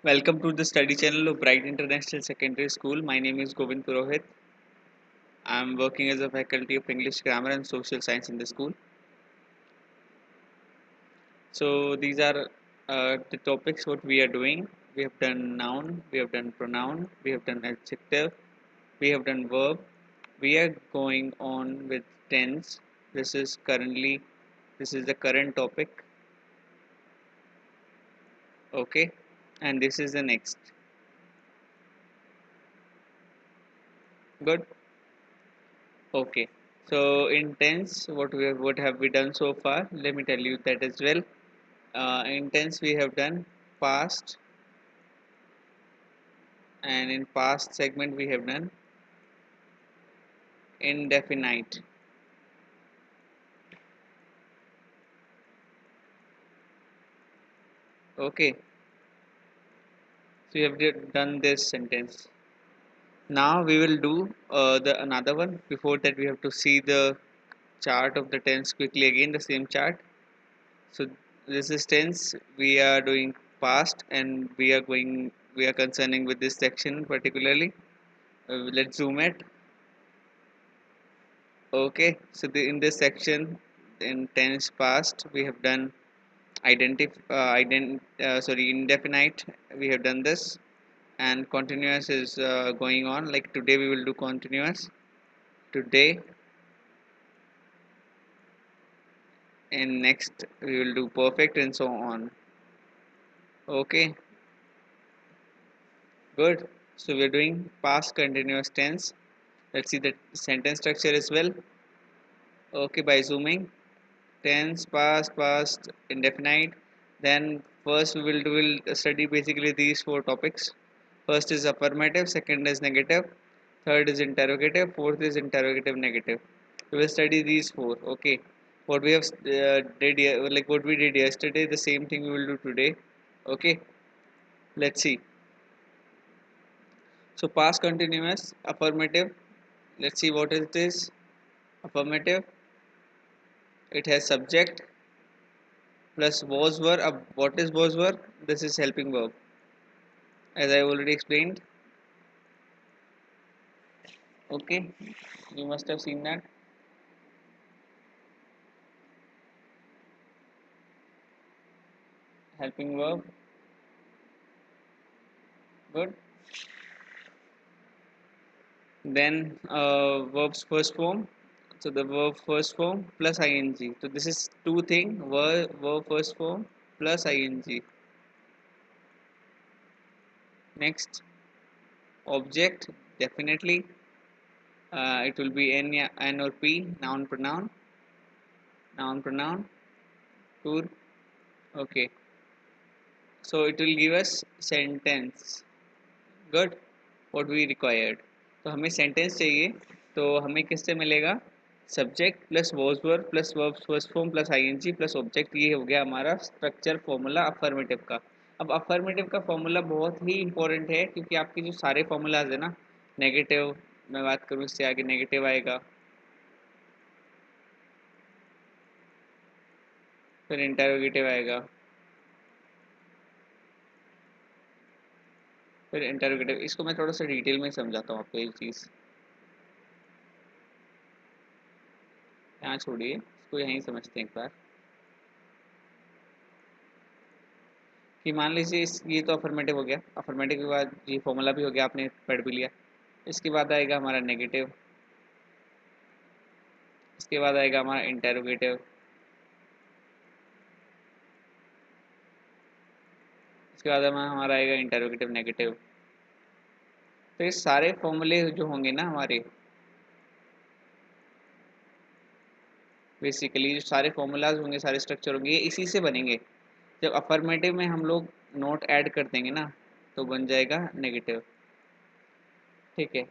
Welcome to the study channel of Bright International Secondary School. My name is Govind Purohit. I am working as a faculty of English Grammar and Social Science in the school. So these are the topics what we are doing. We have done noun, we have done pronoun, we have done adjective, we have done verb. We are going on with tense. This is the current topic. Okay, and this is the next. Good. Okay. So in tense, what have we done so far? Let me tell you that as well. In tense, we have done past, and in past segment we have done indefinite. Okay. So we have done this sentence. Now we will do the another one. Before that, we have to see the chart of the tense quickly again. The same chart. So this is tense. We are doing past, and We are concerning with this section particularly. Let's zoom it. Okay, so in this section, in tense past, we have done indefinite. We have done this, and continuous is going on. Like today, we will do continuous. Today, and next we will do perfect, and so on. Okay, good. So we are doing past continuous tense. Let's see the sentence structure as well. Okay, by zooming. Tense, past, indefinite. Then first we will study basically these four topics. First is affirmative, second is negative, third is interrogative, fourth is interrogative negative. We will study these four. Okay. What we have like what we did yesterday, the same thing we will do today. Okay. Let's see. So past continuous, affirmative. Let's see what is this. Affirmative. It has subject plus was were. What is was were? This is helping verb. As I already explained. Okay, you must have seen that. Helping verb. Good. Then verb's first form. So the verb first form plus ing. So this is two thing. Verb first form plus ing. Next object, definitely. It will be n or p, noun pronoun. Noun pronoun. Good. Okay. So it will give us sentence. Good. What we required. तो हमें sentence चाहिए, तो हमें किससे मिलेगा? Subject plus was verb plus verb first form plus ING plus object. ये हो गया हमारा स्ट्रक्चर फॉर्मूला अफर्मेटिव का. अब अफर्मेटिव का फॉर्मूला बहुत ही इंपॉर्टेंट है, क्योंकि आपके जो सारे फॉर्मूलाज है ना, नेगेटिव मैं बात करूँ, इससे आगे नेगेटिव आएगा, फिर इंटरोगेटिव आएगा, फिर इंटरोगेटिव. इसको मैं थोड़ा सा डिटेल में समझाता हूँ आपको एक चीज़. यहाँ छोड़िए, इसको यहीं समझते हैं एक बार. कि मान लीजिए ये तो अफर्मेटिव हो गया. अफर्मेटिव के बाद ये फॉर्मूला भी हो गया, आपने पढ़ भी लिया. इसके बाद आएगा हमारा नेगेटिव. इसके बाद आएगा हमारा इंटेरोगेटिव. इसके बाद हमारा आएगा इंटेरोगेटिव नेगेटिव. तो ये सारे फॉर्मूले जो होंगे ना हमारे, बेसिकली जो सारे फॉर्मूलाज होंगे, सारे स्ट्रक्चर होंगे, ये इसी से बनेंगे. जब अफर्मेटिव में हम लोग नोट ऐड कर देंगे ना, तो बन जाएगा नेगेटिव. ठीक है.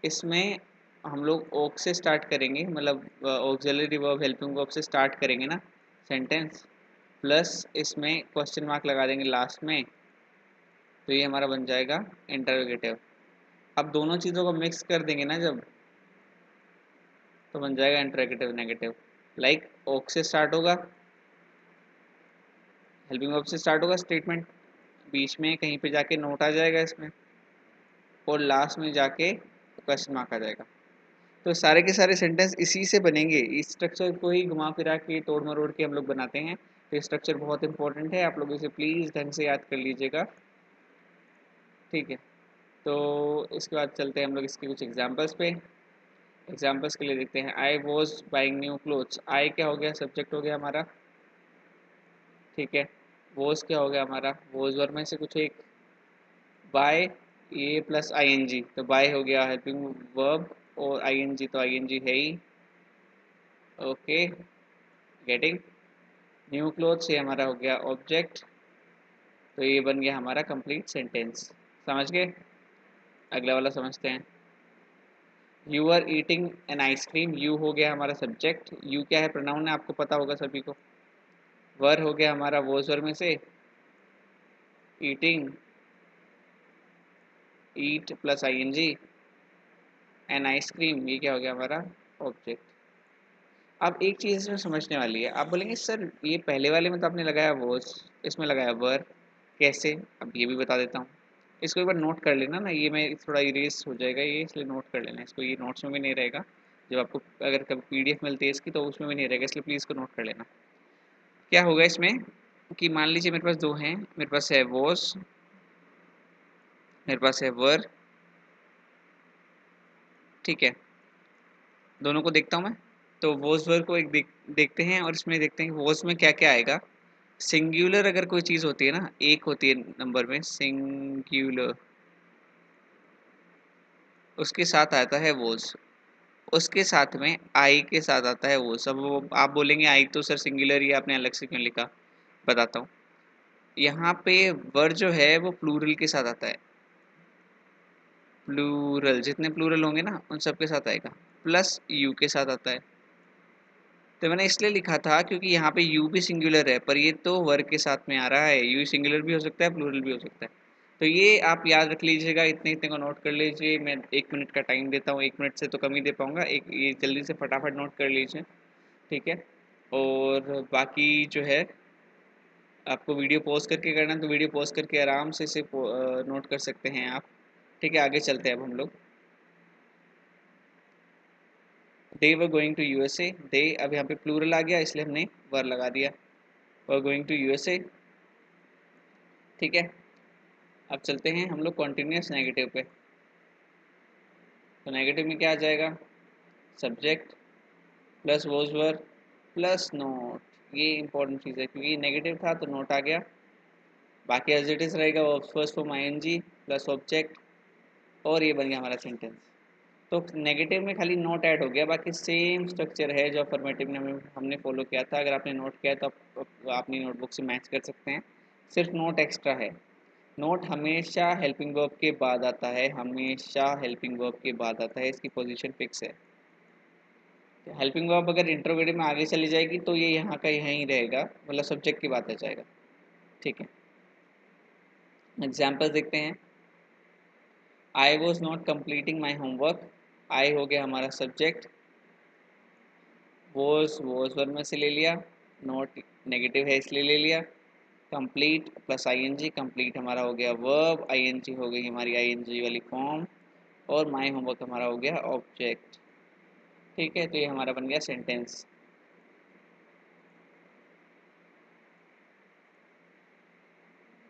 इसमें हम लोग ओक से स्टार्ट करेंगे, मतलब ऑक्सिलरी वर्ब हेल्पिंग वर्ब से स्टार्ट करेंगे ना सेंटेंस, प्लस इसमें क्वेश्चन मार्क लगा देंगे लास्ट में, तो ये हमारा बन जाएगा इंटरोगेटिव. अब दोनों चीज़ों को मिक्स कर देंगे ना जब, तो बन जाएगा इंटरोगेटिव नेगेटिव. लाइक ओक से स्टार्ट होगा, हेल्पिंग वर्ब से स्टार्ट होगा स्टेटमेंट, बीच में कहीं पे जाके नोट आ जाएगा इसमें, और लास्ट में जाके क्वेश्चन मार्क आ जाएगा। तो सारे के सारे सेंटेंस इसी से बनेंगे, इस स्ट्रक्चर को ही घुमा फिरा के तोड़ मरोड़ के हम लोग बनाते हैं। तो ये स्ट्रक्चर बहुत इंपॉर्टेंट है, आप लोग इसे प्लीज़ ढंग से याद कर लीजिएगा, ठीक है। तो इसके बाद चलते हैं हम लोग इसके कुछ एग्जांपल्स पे। एग्जांपल्स के लिए देखते हैं, I was buying new clothes. I क्या हो गया, सब्जेक्ट हो गया हमारा, ठीक है। वॉज क्या हो गया हमारा, वॉज वर्ब में से कुछ एक, buy a plus I N G, तो बाय हो गया हेल्पिंग वर्ब, और आई एन जी तो आई एन जी है ही, ओके गेटिंग। न्यू क्लोथ्स ये हमारा हो गया ऑब्जेक्ट, तो ये बन गया हमारा कंप्लीट सेंटेंस। समझ गए, अगला वाला समझते हैं। You are eating an ice cream, you हो गया हमारा सब्जेक्ट, यू क्या है, प्रोनाउन है, आपको पता होगा सभी को। वर हो गया हमारा वॉज वर्ब में से eating, eat plus I N G, an ice cream ये क्या हो गया हमारा ऑब्जेक्ट। अब एक चीज़ इसमें समझने वाली है, आप बोलेंगे सर ये पहले वाले में तो आपने लगाया वॉज, इसमें लगाया वर, कैसे, अब ये भी बता देता हूँ। इसको एक बार नोट कर लेना ना, ये मैं थोड़ा इरेज हो जाएगा ये, इसलिए नोट कर लेना इसको, ये नोट्स में भी नहीं रहेगा, जब आपको अगर कभी पीडीएफ मिलती है इसकी तो उसमें भी नहीं रहेगा, इसलिए प्लीज़ इसको नोट कर लेना। क्या होगा इसमें कि मान लीजिए मेरे पास दो हैं, मेरे पास है वॉज, मेरे पास है वर, ठीक है। दोनों को देखता हूँ मैं, तो वॉज वर को एक देखते हैं, और इसमें देखते हैं कि वॉज में क्या क्या आएगा। सिंगुलर अगर कोई चीज़ होती है ना, एक होती है नंबर में सिंगुलर, उसके साथ आता है वॉज, उसके साथ में आई के साथ आता है वो सब। वो आप बोलेंगे आई तो सर सिंगुलर ही आपने अलग से क्यों लिखा, बताता हूँ। यहाँ पे वर जो है वो प्लूरल के साथ आता है, प्लूरल जितने प्लूरल होंगे ना उन सब के साथ आएगा, प्लस यू के साथ आता है। तो मैंने इसलिए लिखा था क्योंकि यहाँ पे यू भी सिंगुलर है, पर ये तो वर्ग के साथ में आ रहा है, यू सिंगुलर भी हो सकता है प्लूरल भी हो सकता है। तो ये आप याद रख लीजिएगा, इतने इतने को नोट कर लीजिए। मैं 1 मिनट का टाइम देता हूँ, 1 मिनट से तो कम ही दे पाऊँगा, एक ये जल्दी से फटाफट नोट कर लीजिए, ठीक है। और बाकी जो है आपको वीडियो पॉज करके करना है तो वीडियो पॉज करके आराम से इसे नोट कर सकते हैं आप, ठीक है। आगे चलते हैं अब हम लोग। दे वर गोइंग टू यूएसए, दे अब यहाँ पे प्लूरल आ गया इसलिए हमने वर लगा दिया, वर गोइंग टू यूएसए, ठीक है। अब चलते हैं हम लोग कॉन्टिन्यूस नेगेटिव पे। तो नेगेटिव में क्या आ जाएगा, subject plus was verb plus not, ये इंपॉर्टेंट चीज़ है क्योंकि नेगेटिव था तो नोट आ गया। बाकी एज इट इज़ रहेगा first form I N G plus object, और ये बन गया हमारा सेंटेंस। तो नेगेटिव में खाली नोट ऐड हो गया, बाकी सेम स्ट्रक्चर है जो अफर्मेटिव में हमने फॉलो किया था। अगर आपने नोट किया है तो आप अपनी नोटबुक से मैच कर सकते हैं, सिर्फ नोट एक्स्ट्रा है। नोट हमेशा हेल्पिंग वर्ब के बाद आता है, हमेशा हेल्पिंग वर्ब के बाद आता है, इसकी पोजीशन फिक्स है। हेल्पिंग वर्ब अगर इंट्रोगेटिव में आगे चली जाएगी तो ये यहाँ का यहीं रहेगा, मतलब सब्जेक्ट की बात आ जाएगा, ठीक है। एग्जाम्पल देखते हैं। I was not completing my homework, I हो गया हमारा सब्जेक्ट, वॉज वर्ब में से ले लिया, नॉट नेगेटिव है इसलिए ले लिया, complete plus I N G, complete हमारा हो गया वर्ब, आई एन जी हो गई हमारी आई एन जी वाली फॉर्म, और माई होमवर्क हमारा हो गया ऑब्जेक्ट, ठीक है। तो ये हमारा बन गया सेंटेंस,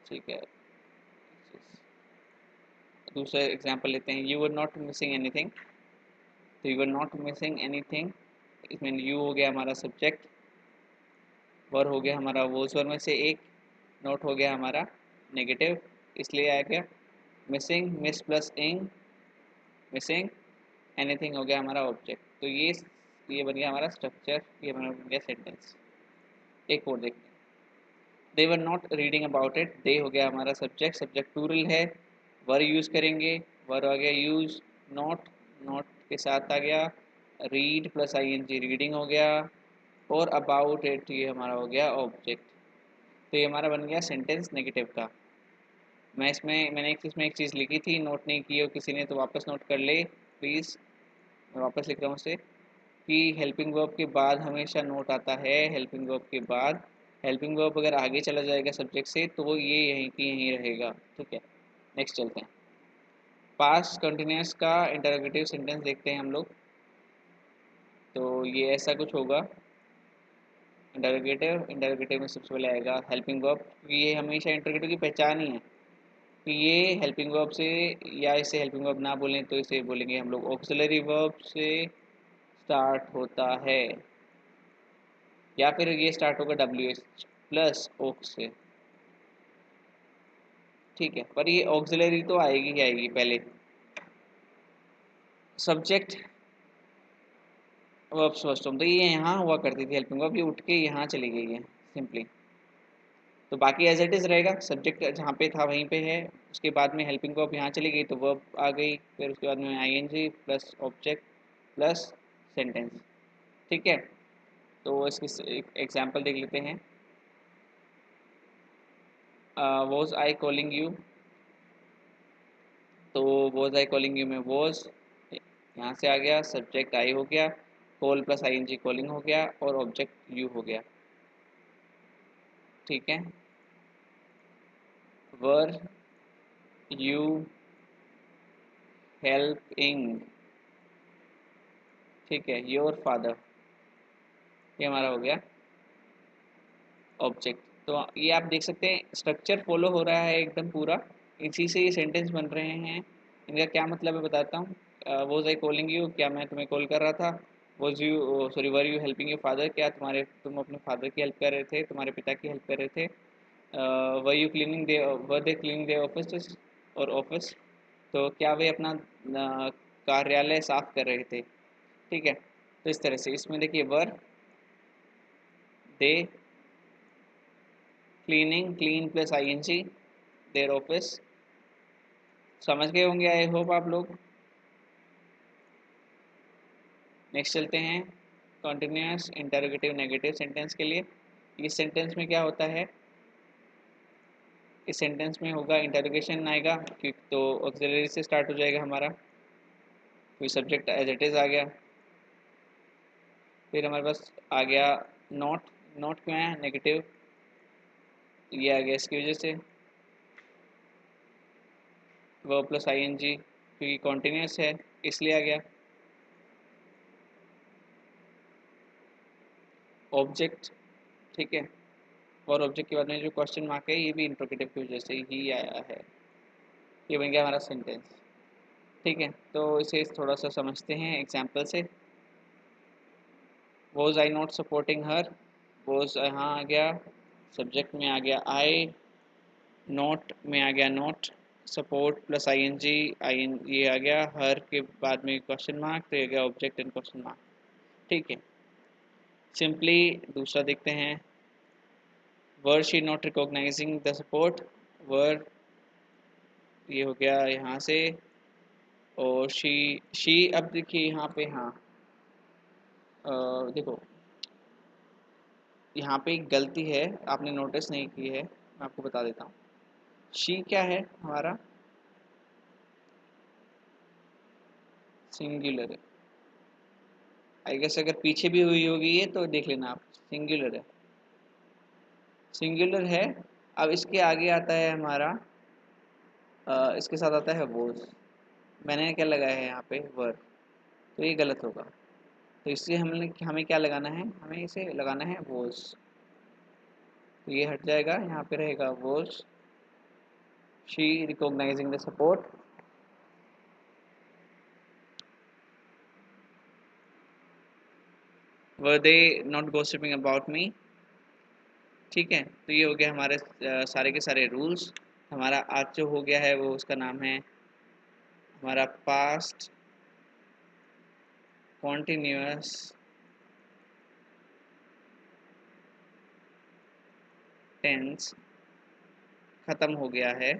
ठीक है। दूसरा एग्जांपल लेते हैं, you were not missing anything, तो you were not missing anything, इसमें यू हो गया हमारा सब्जेक्ट, वर हो गया हमारा वॉज वर्ब में से एक, नोट हो गया हमारा नेगेटिव इसलिए आया गया, मिसिंग मिस प्लस इंग, मिसिंग एनीथिंग हो गया हमारा ऑब्जेक्ट। तो ये बन गया हमारा स्ट्रक्चर, ये बन गया सेंटेंस। एक और देखते हैं, they were not reading about it, they हो गया हमारा सब्जेक्ट, सब्जेक्ट प्लूरल है, वर यूज़ करेंगे, वर आ गया यूज़, नॉट नॉट के साथ आ गया, read plus I N G reading हो गया, और अबाउट इट ये हमारा हो गया ऑब्जेक्ट। तो ये हमारा बन गया सेंटेंस नेगेटिव का। मैंने एक चीज़ लिखी थी, नोट नहीं की हो किसी ने तो वापस नोट कर ले प्लीज़, मैं वापस लिख रहा हूँ उसे, कि हेल्पिंग वर्ब के बाद हमेशा नोट आता है, हेल्पिंग वर्ब के बाद हेल्पिंग वर्ब अगर आगे चला जाएगा सब्जेक्ट से तो ये यहीं की यहीं रहेगा। ठीक है, नेक्स्ट चलते हैं। पास्ट कंटिन्यूस का इंटरोगेटिव सेंटेंस देखते हैं हम लोग। तो ये ऐसा कुछ होगा, इंटरोगेटिव में सबसे पहले आएगा हेल्पिंग वर्ब। ये हमेशा इंटरोगेटिव की पहचान ही है कि ये हेल्पिंग वर्ब से, या इसे हेल्पिंग वर्ब ना बोलें तो इसे बोलेंगे हम लोग ऑक्सिलरी वर्ब से स्टार्ट होता है, या फिर ये स्टार्ट होगा WH प्लस ओक से। ठीक है, पर ये ऑक्सिलरी तो आएगी ही आएगी पहले। सब्जेक्ट वर्ब्स फर्स्ट होम, तो ये यहाँ हुआ करती थी हेल्पिंग वर्ब, ये उठ के यहाँ चली गई है सिंपली। तो बाकी एज इट इज़ रहेगा, सब्जेक्ट जहाँ पे था वहीं पे है, उसके बाद में हेल्पिंग वर्ब यहाँ चली गई तो वर्ब आ गई, फिर उसके बाद में ING plus object plus sentence. ठीक है, तो इसकी एग्जांपल देख लेते हैं। वॉज आई कॉलिंग यू, तो वॉज आई कॉलिंग यू में वॉज यहाँ से आ गया, सब्जेक्ट आई हो गया, कॉल प्लस ING कॉलिंग हो गया, और ऑब्जेक्ट यू हो गया। ठीक है, वर यू हेल्पिंग, ठीक है, योर फादर, ये हमारा हो गया ऑब्जेक्ट। तो ये आप देख सकते हैं स्ट्रक्चर फॉलो हो रहा है एकदम पूरा, इसी से ये सेंटेंस बन रहे हैं। इनका क्या मतलब है बताता हूँ। वॉज आई कॉलिंग यू, क्या मैं तुम्हें कॉल कर रहा था। Was you sorry were you helping your father, क्या तुम अपने फादर की हेल्प कर रहे थे, तुम्हारे पिता की हेल्प कर रहे थे। Were you cleaning they were they cleaning they office और ऑफिस, तो क्या वे अपना कार्यालय साफ कर रहे थे। ठीक है, तो इस तरह से इसमें देखिए were they cleaning, clean plus ING, their office. समझ गए होंगे आई होप आप लोग। नेक्स्ट चलते हैं कॉन्टिन्यूस इंटरोगेटिव नेगेटिव सेंटेंस के लिए। इस सेंटेंस में क्या होता है, इस सेंटेंस में होगा इंटरोगेशन आएगा, तो ऑक्सिलरी से स्टार्ट हो जाएगा हमारा, कोई सब्जेक्ट एज इट इज़ आ गया, फिर हमारे पास आ गया नॉट। नॉट क्यों आया नेगेटिव, ये आ गया इसकी वजह से, वर्ब प्लस ING क्योंकि कॉन्टिन्यूस है इसलिए आ गया। ऑब्जेक्ट, ठीक है, और ऑब्जेक्ट के बाद में जो क्वेश्चन मार्क है ये भी इंटरोगेटिव की वजह से ही आया है, ये बन गया हमारा सेंटेंस। ठीक है, तो इसे थोड़ा सा समझते हैं एग्जाम्पल से। Was I not supporting her, was यहाँ आ गया, सब्जेक्ट में आ गया आई, नॉट में आ गया नॉट, सपोर्ट प्लस ING, ये आ गया, हर के बाद में क्वेश्चन मार्क, तो ये गया ऑब्जेक्ट एंड क्वेश्चन मार्क। ठीक है, सिंपली दूसरा देखते हैं। Were she not recognising the support, were ये हो गया यहाँ से, और शी अब देखिए यहाँ पे, हाँ देखो यहाँ पे एक गलती है, आपने नोटिस नहीं की है, मैं आपको बता देता हूँ। शी क्या है हमारा, सिंगुलर है। आई गेस अगर पीछे भी हुई होगी ये तो देख लेना आप, सिंगुलर है, सिंगुलर है। अब इसके आगे आता है हमारा, इसके साथ आता है वोज, मैंने क्या लगाया है यहाँ पे वर, तो ये गलत होगा। तो इसलिए हमें क्या लगाना है, हमें इसे लगाना है वोज, तो ये हट जाएगा, यहाँ पे रहेगा was she recognising the support, were they not gossiping about me. ठीक है, तो ये हो गया हमारे सारे के सारे रूल्स। हमारा आज जो हो गया है वो उसका नाम है हमारा पास्ट कॉन्टिन्यूअस टेंस ख़त्म हो गया है।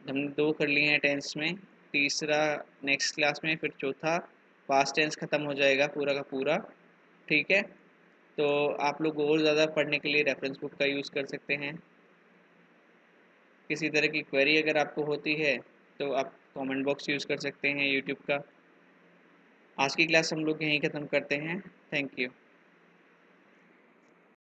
हमने 2 कर लिए हैं टेंस में, तीसरा नेक्स्ट क्लास में, फिर चौथा पास्ट टेंस ख़त्म हो जाएगा पूरा का पूरा। ठीक है, तो आप लोग और ज़्यादा पढ़ने के लिए रेफरेंस बुक का यूज़ कर सकते हैं। किसी तरह की क्वेरी अगर आपको होती है तो आप कमेंट बॉक्स यूज़ कर सकते हैं यूट्यूब का। आज की क्लास हम लोग यहीं ख़त्म करते हैं। Thank you.